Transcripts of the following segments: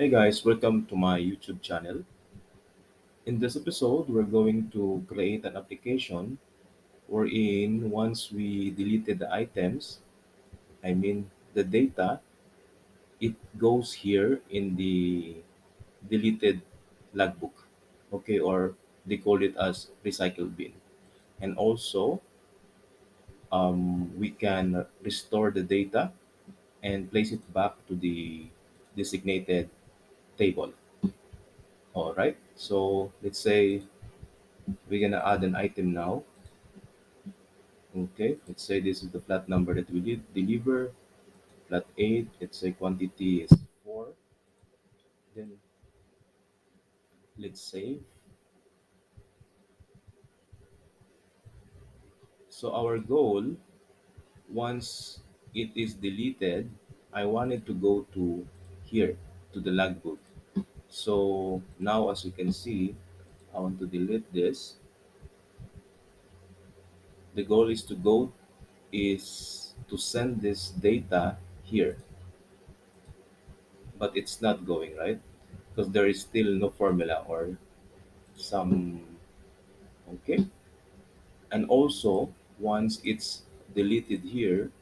Hey guys, welcome to my YouTube channel. In this episode, we're going to create an application wherein once we deleted the items, I mean the data, it goes here in the deleted logbook, okay, or they call it as recycle bin. And also, we can restore the data and place it back to the designated table. All right, so let's say we're gonna add an item now. Okay, let's say this is the flat number that we did deliver. Flat 8, let's say quantity is 4. Then let's save. So our goal, once it is deleted, I wanted to go to here, to the logbook. So now as you can see, I want to delete this. The goal is to send this data here, but it's not going, right? Because there is still no formula or some. Okay, and also once it's deleted here,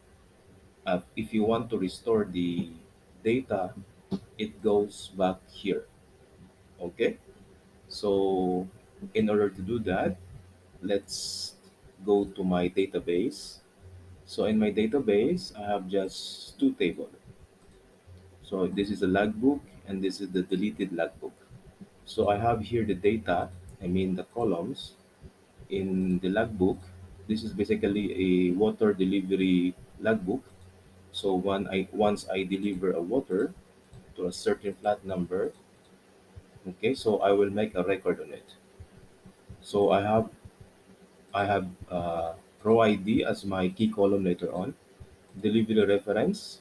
if you want to restore the data, it goes back here. Okay, so in order to do that, let's go to my database. So in my database I have just two tables. So this is a logbook and this is the deleted logbook. So I have here the data, I mean the columns in the logbook. This is basically a water delivery logbook. So once I deliver a water to a certain flat number, okay, so I will make a record on it. So I have row ID as my key column later on, delivery reference,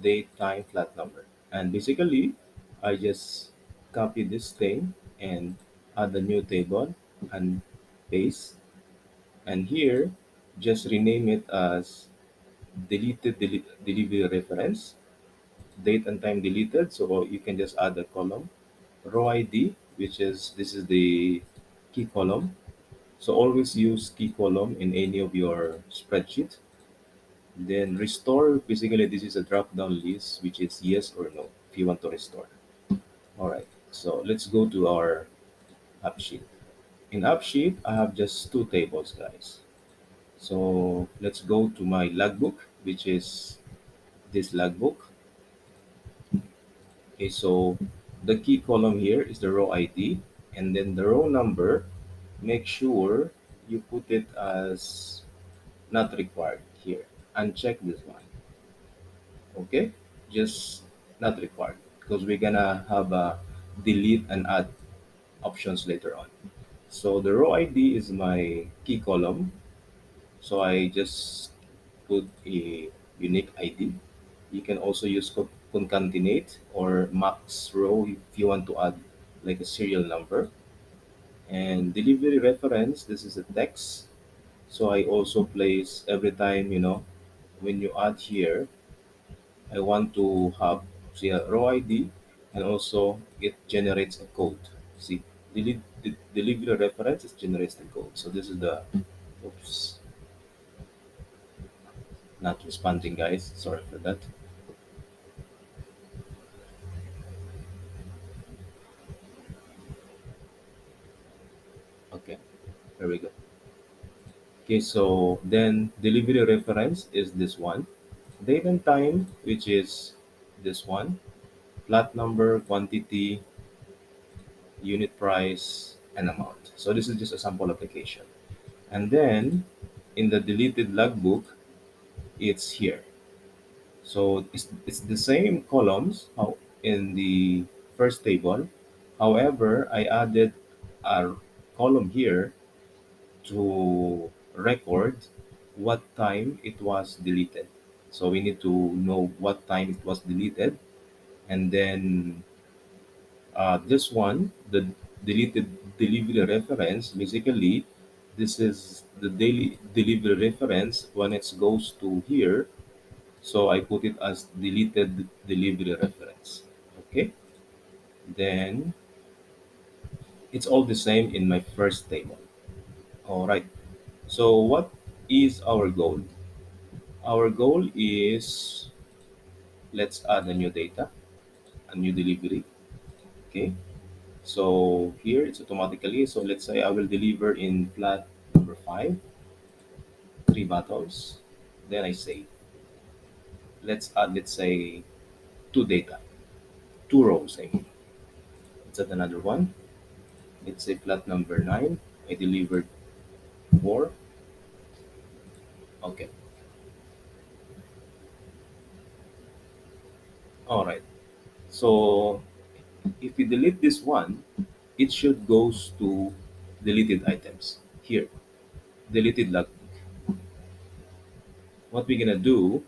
date, time, flat number, and basically I just copy this thing and add a new table and paste, and here just rename it as delivery reference, date and time deleted. So you can just add a column, row ID, which is this is the key column. So always use key column in any of your spreadsheet. Then restore, basically this is a drop down list, which is yes or no if you want to restore. All right, so let's go to our AppSheet. In AppSheet, I have just two tables, guys. So let's go to my logbook, which is this logbook. Okay, so the key column here is the row ID, and then the row number, make sure you put it as not required here. Uncheck this one. Okay, just not required because we're gonna have a delete and add options later on. So the row ID is my key column. So I just put a unique ID. You can also use concatenate or max row if you want to add like a serial number. And delivery reference, this is a text. So I also place every time, when you add here, I want to have see a row ID, and also it generates a code. See, delivery reference it generates the code. So this is the oops, not responding, guys. Sorry for that. Okay, there we go. Okay, so then delivery reference is this one. Date and time, which is this one. Flat number, quantity, unit price, and amount. So this is just a sample application. And then in the deleted logbook, it's here. So it's the same columns how in the first table. However, I added a column here to record what time it was deleted. So we need to know what time it was deleted. And then this one, the deleted delivery reference, basically, this is the daily delivery reference when it goes to here. So I put it as deleted delivery reference. Okay. Then it's all the same in my first table. All right. So what is our goal? Our goal is, let's add a new data, a new delivery. Okay. So here it's automatically. So let's say I will deliver in flat number five, three bottles. Then I say, let's add, let's say, two data, two rows. I mean, let's add another one. Let's say flat number nine. I delivered four. Okay. All right. So if we delete this one, it should goes to deleted items here, deleted log. What we're gonna do,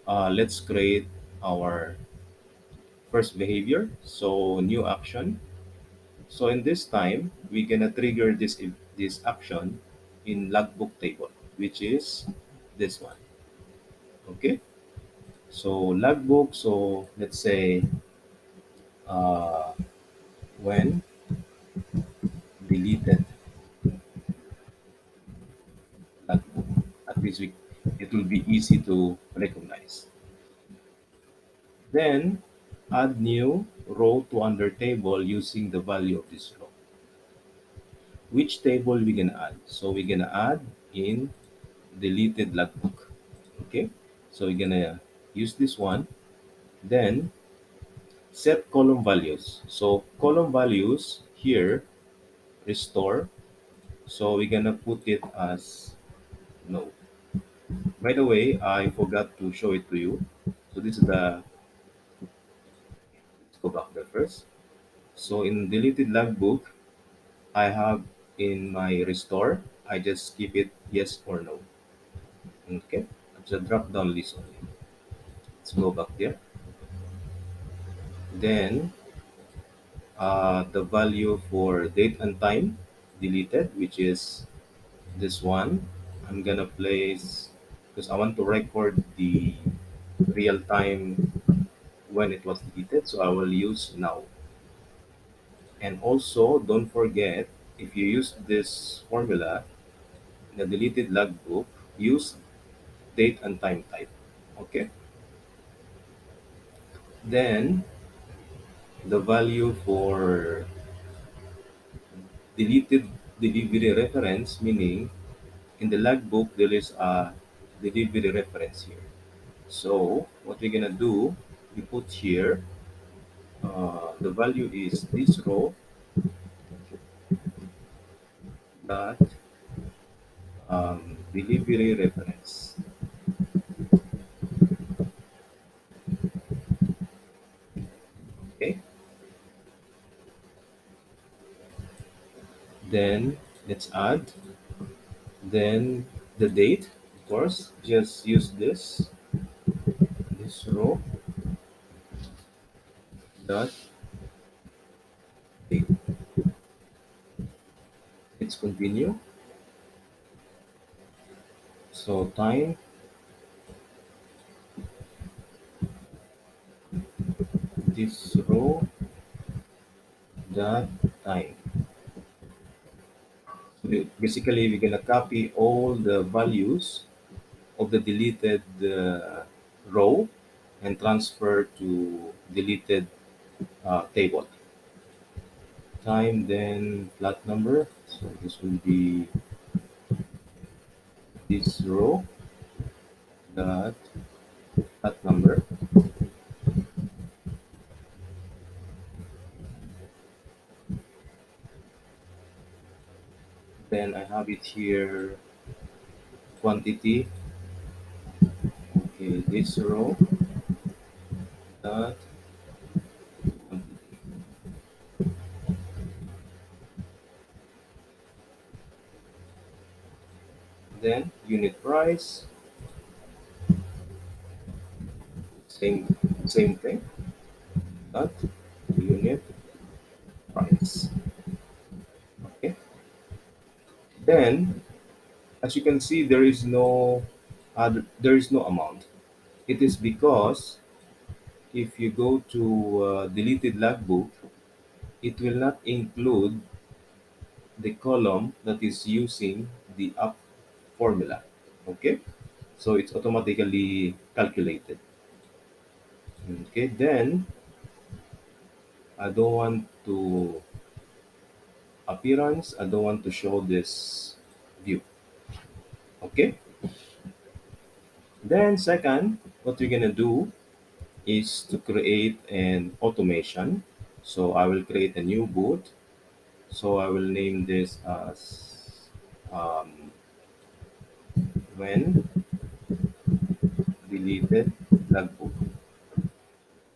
let's create our first behavior. So new action. So in this time, we're gonna trigger this action in logbook table, which is this one. Okay. So logbook. So let's say uh, when deleted logbook. At least it will be easy to recognize. Then add new row to under table using the value of this row. Which table we gonna add? So we're gonna add in deleted logbook. Okay, so we're gonna use this one. Then set column values. So column values here restore. So we're gonna put it as no. By the way, I forgot to show it to you. So this is the, let's go back there first. So in deleted logbook, I have in my restore, I just keep it yes or no. Okay, it's a drop down list only. Let's go back there. Then the value for date and time deleted, which is this one. I'm gonna place because I want to record the real time when it was deleted, so I will use now. And also, don't forget, if you use this formula, the deleted logbook, use date and time type. Okay. Then the value for deleted delivery reference, meaning in the logbook there is a delivery reference here. So what we're gonna do, we put here the value is this row dot delivery reference. Okay. Then let's add. Then the date, of course, just use this row dot date. Let's continue. So time, this row dot time. So basically, we're gonna copy all the values of the deleted row and transfer to deleted table. Time, then flat number. So this will be this row dot flat number. Then I have it here quantity. Okay, this row dot quantity. Then unit price, same thing. Dot unit price. Okay. Then as you can see, there is no amount. It is because if you go to deleted logbook, it will not include the column that is using the up formula. Okay, so it's automatically calculated. Okay, then I don't want to appearance, I don't want to show this view. Okay, then second, what we're gonna do is to create an automation. So I will create a new boot. So I will name this as um, when deleted logbook.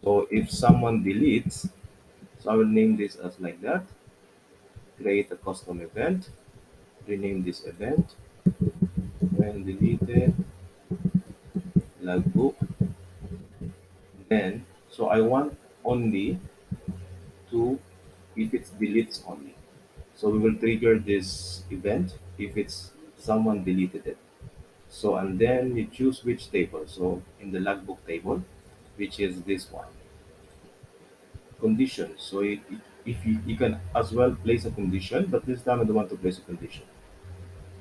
So if someone deletes, so I will name this as like that. Create a custom event. Rename this event when deleted logbook. Then so I want only to if it's deletes only. So we will trigger this event if it's someone deleted it. So and then you choose which table. So in the logbook table, which is this one, condition. So if you can as well place a condition, but this time I don't want to place a condition.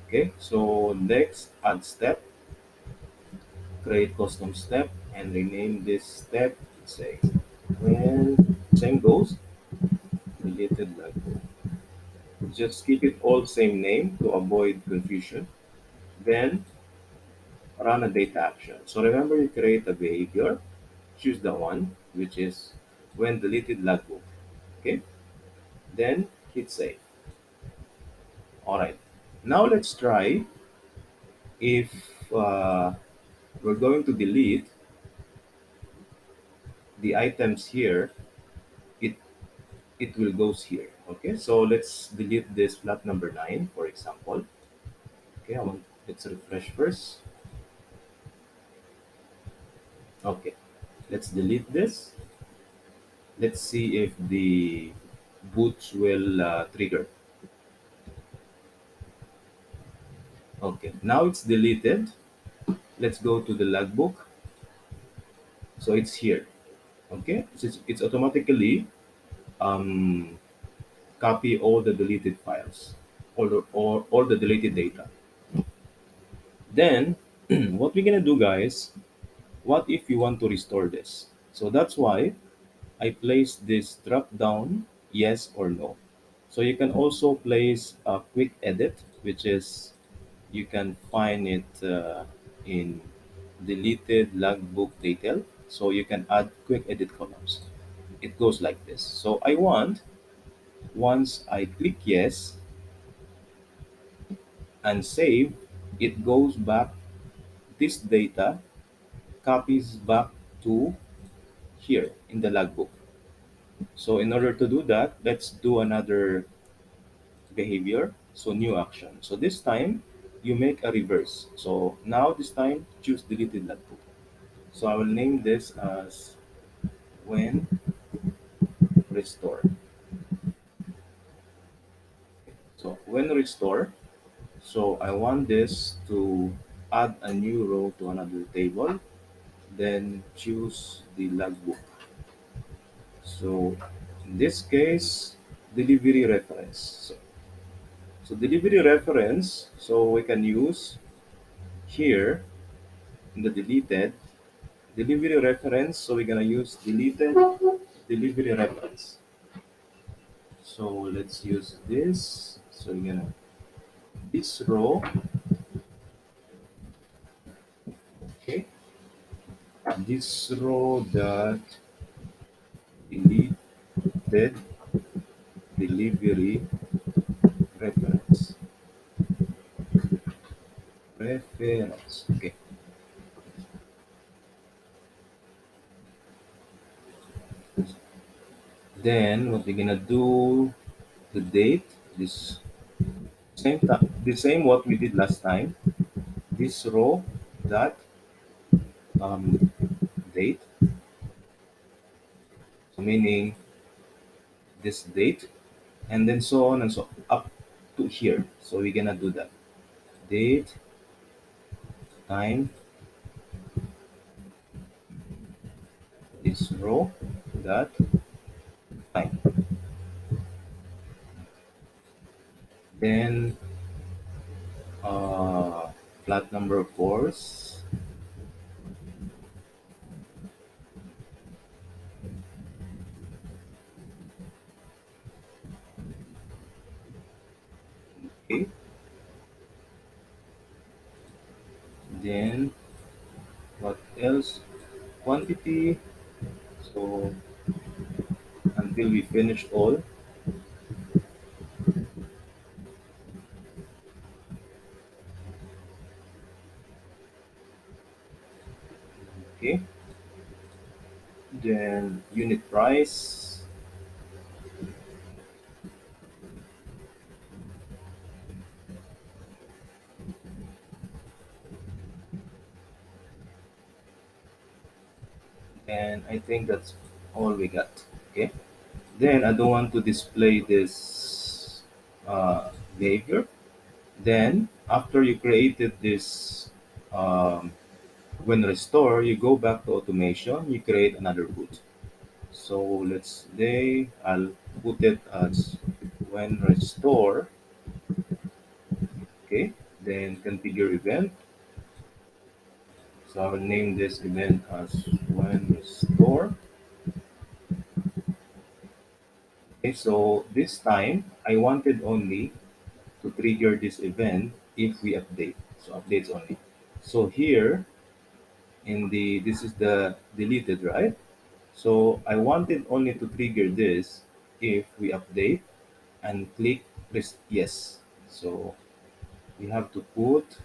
Okay. So next, add step, create custom step, and rename this step. Say when same goes deleted logbook. Just keep it all same name to avoid confusion. Then run a data action. So remember you create a behavior, choose the one which is when deleted logbook. Okay, then hit save. Alright, now let's try if we're going to delete the items here, it it will goes here. Okay, so let's delete this flat number 9 for example. Okay, let's refresh first. Okay, let's delete this. Let's see if the boots will trigger. Okay, now it's deleted. Let's go to the logbook. So it's here. Okay, so it's automatically um, copy all the deleted files or all the deleted data. Then what we're gonna do, guys? What if you want to restore this? So that's why I place this drop down yes or no. So you can also place a quick edit, which is you can find it in deleted logbook detail. So you can add quick edit columns. It goes like this. So I want once I click yes and save, it goes back this data copies back to here in the logbook. So in order to do that, let's do another behavior. So new action. So this time you make a reverse. So now this time choose deleted logbook. So I will name this as when restore. So when restore, so I want this to add a new row to another table, then choose the logbook. So in this case, delivery reference. So delivery reference, so we can use here in the deleted delivery reference. So we're gonna use deleted delivery reference. So let's use this. So we're gonna this row, okay, this row that deleted delivery reference reference. Okay, then what we're gonna do the date this same time the same what we did last time. This row that um, date, so meaning this date, and then so on and so up to here. So we're gonna do that. Date, time, this row, that, time. Then uh, flat number of course. Okay. Then what else? Quantity. So until we finish all. Okay. Then unit price. And I think that's all we got. Okay. Then I don't want to display this behavior. Then after you created this, um, when restore, you go back to automation, you create another boot. So let's say I'll put it as when restore. Okay. Then configure event. So I will name this event as when restore. Okay, so this time I wanted only to trigger this event if we update. So updates only. So here in the this is the deleted, right? So I wanted only to trigger this if we update and click yes. So we have to put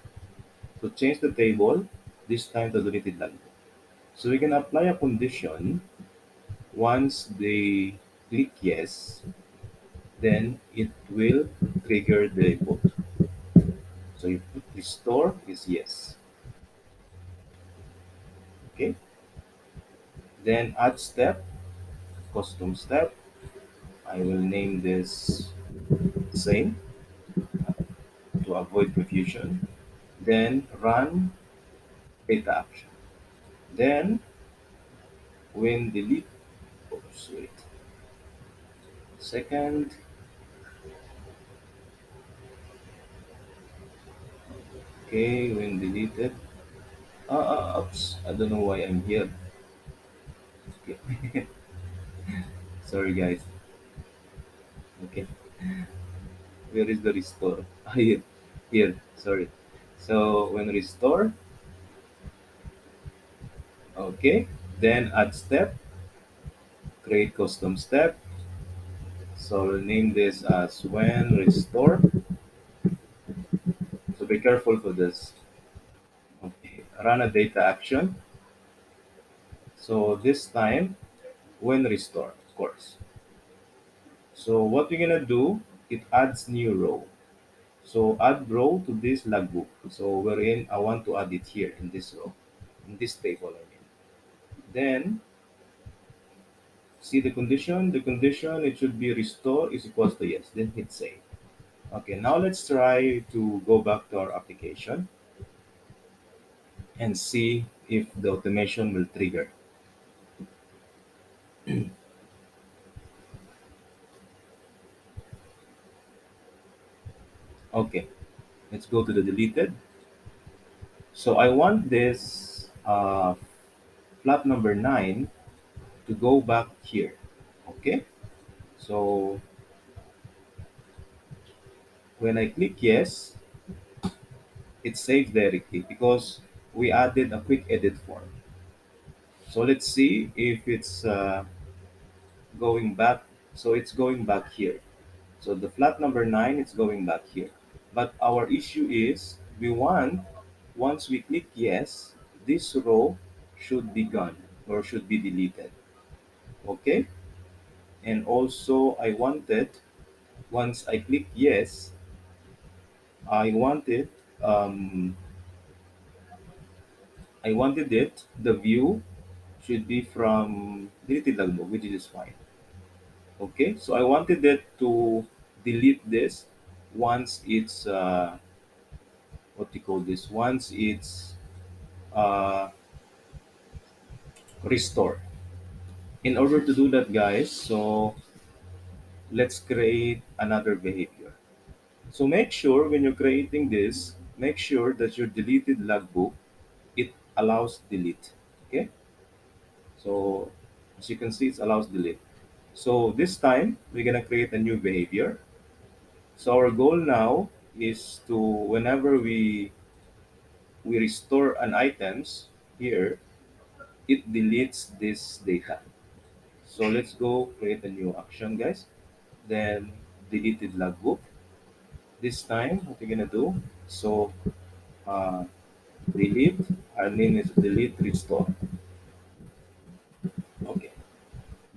to change the table this time to deleted log. So we can apply a condition once they click yes, then it will trigger the vote. So you put restore is yes. Okay. Then add step, custom step. I will name this same to avoid confusion. Then run data action. Then when delete, oops, wait, second, okay, when deleted, oops, I don't know why I'm here. Okay, sorry guys. Okay, where is the restore? Here, here, sorry. So when restore, okay, then add step, create custom step. So we'll name this as when restore. So be careful for this. Okay, run a data action. So this time when restore, of course. So what we're gonna do, it adds new row. So add row to this logbook. So wherein I want to add it here in this row, in this table, I mean. Then see the condition. The condition it should be restore is equals to yes. Then hit save. Okay, now let's try to go back to our application and see if the automation will trigger. Okay, let's go to the deleted. So I want this flat number 9 to go back here. Okay, so when I click yes, it saves directly because we added a quick edit form. So let's see if it's going back. So it's going back here. So the flat number 9 is going back here. But our issue is we want, once we click yes, this row should be gone or should be deleted. Okay? And also I wanted, once I click yes, I wanted um, I wanted it, the view should be from deleted logbook, which is fine. Okay, so I wanted it to delete this once it's what do you call this? Once it's uh, restored. In order to do that, guys, so let's create another behavior. So make sure when you're creating this, make sure that your deleted logbook, it allows delete. Okay. So as you can see, it allows delete. So this time we're gonna create a new behavior. So our goal now is to whenever we restore an items here, it deletes this data. So let's go create a new action, guys. Then deleted logbook. This time, what we're gonna do? So uh, delete. Our name is delete restore. Okay.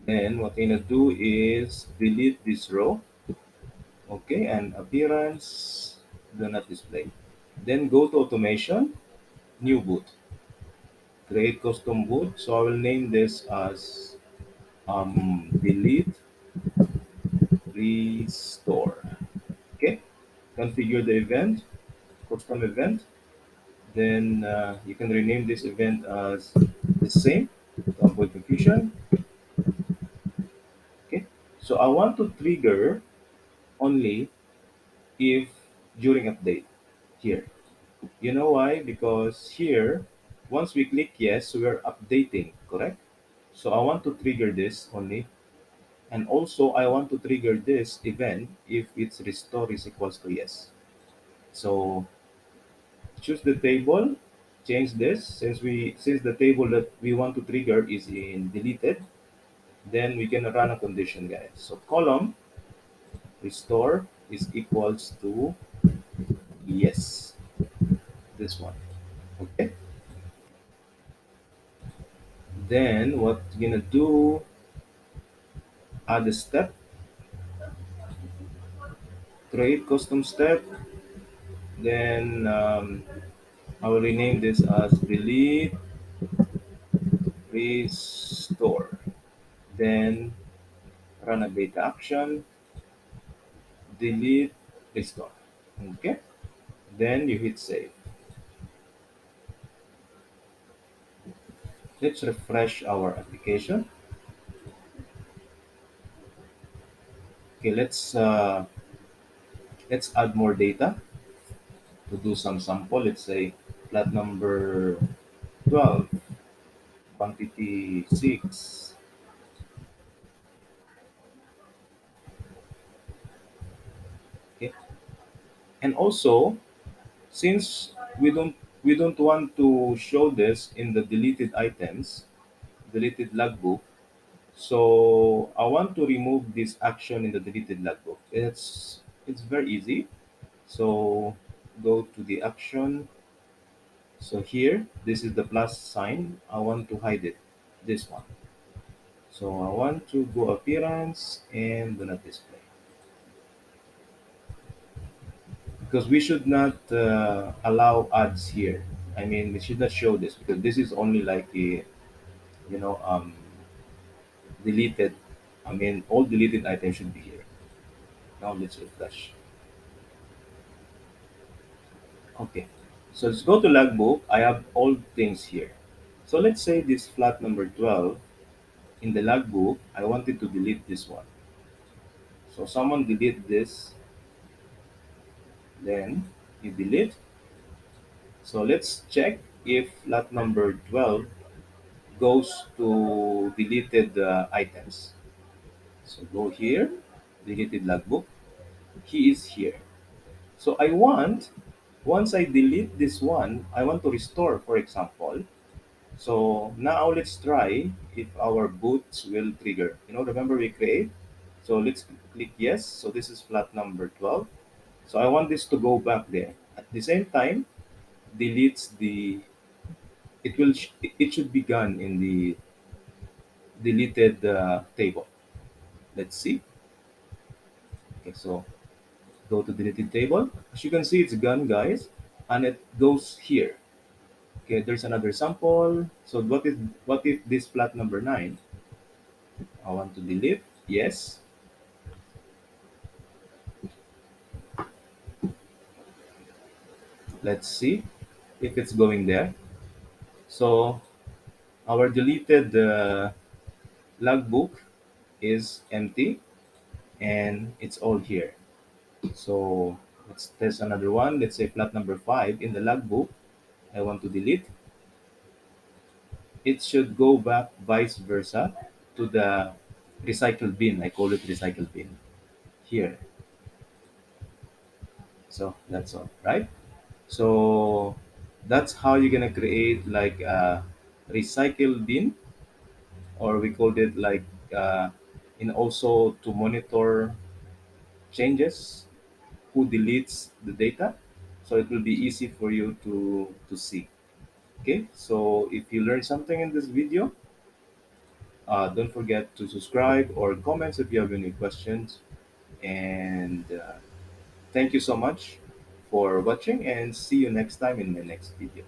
Then what we're gonna do is delete this row. Okay, and appearance do not display. Then go to automation, new boot, create custom boot. So I will name this as delete restore. Okay, configure the event, custom event. Then you can rename this event as the same to avoid confusion. Okay, so I want to trigger only if during update here. You know why? Because here, once we click yes, we're updating, correct? So I want to trigger this only. And also I want to trigger this event if its restore is equals to yes. So choose the table, change this. Since the table that we want to trigger is in deleted, then we can run a condition, guys. So column restore is equals to yes. This one. Okay. Then what you're gonna do, add a step, create custom step, then I will rename this as delete restore. Then run a data action, delete restore. Okay. Then you hit save. Let's refresh our application. Okay, let's add more data to do some sample. Let's say flat number 12, quantity 6. Okay. And also, since we don't want to show this in the deleted items, deleted logbook, so I want to remove this action in the deleted logbook. It's very easy. So go to the action. So here, this is the plus sign. I want to hide it. This one. So I want to go appearance and do not display because we should not allow ads here. I mean, we should not show this because this is only like a you know deleted. I mean, all deleted items should be here. Now let's refresh. Okay. So let's go to logbook. I have all things here. So let's say this flat number 12 in the logbook, I wanted to delete this one. So someone delete this, then you delete. So let's check if flat number 12 goes to deleted items. So go here, deleted logbook. He is here. So I want, once I delete this one, I want to restore, for example. So now let's try if our boots will trigger. Remember we create. So let's click yes. So this is flat number 12. So I want this to go back there. At the same time, deletes the, it should be gone in the deleted table. Let's see. Okay, so go to deleted table. As you can see, it's gone, guys, and it goes here. Okay, there's another sample. So what if this flat number 9? I want to delete. Yes. Let's see if it's going there. So our deleted logbook is empty and it's all here. So Let's test another one. Let's say plot number 5 in the logbook. I want to delete. It should go back vice versa to the recycle bin. I call it recycle bin here. So that's all, right? So that's how you're gonna create like a recycle bin, or we called it like uh, in also to monitor changes, who deletes the data, so it will be easy for you to see. Okay, so if you learned something in this video, don't forget to subscribe or comments if you have any questions. And thank you so much for watching, and see you next time in my next video.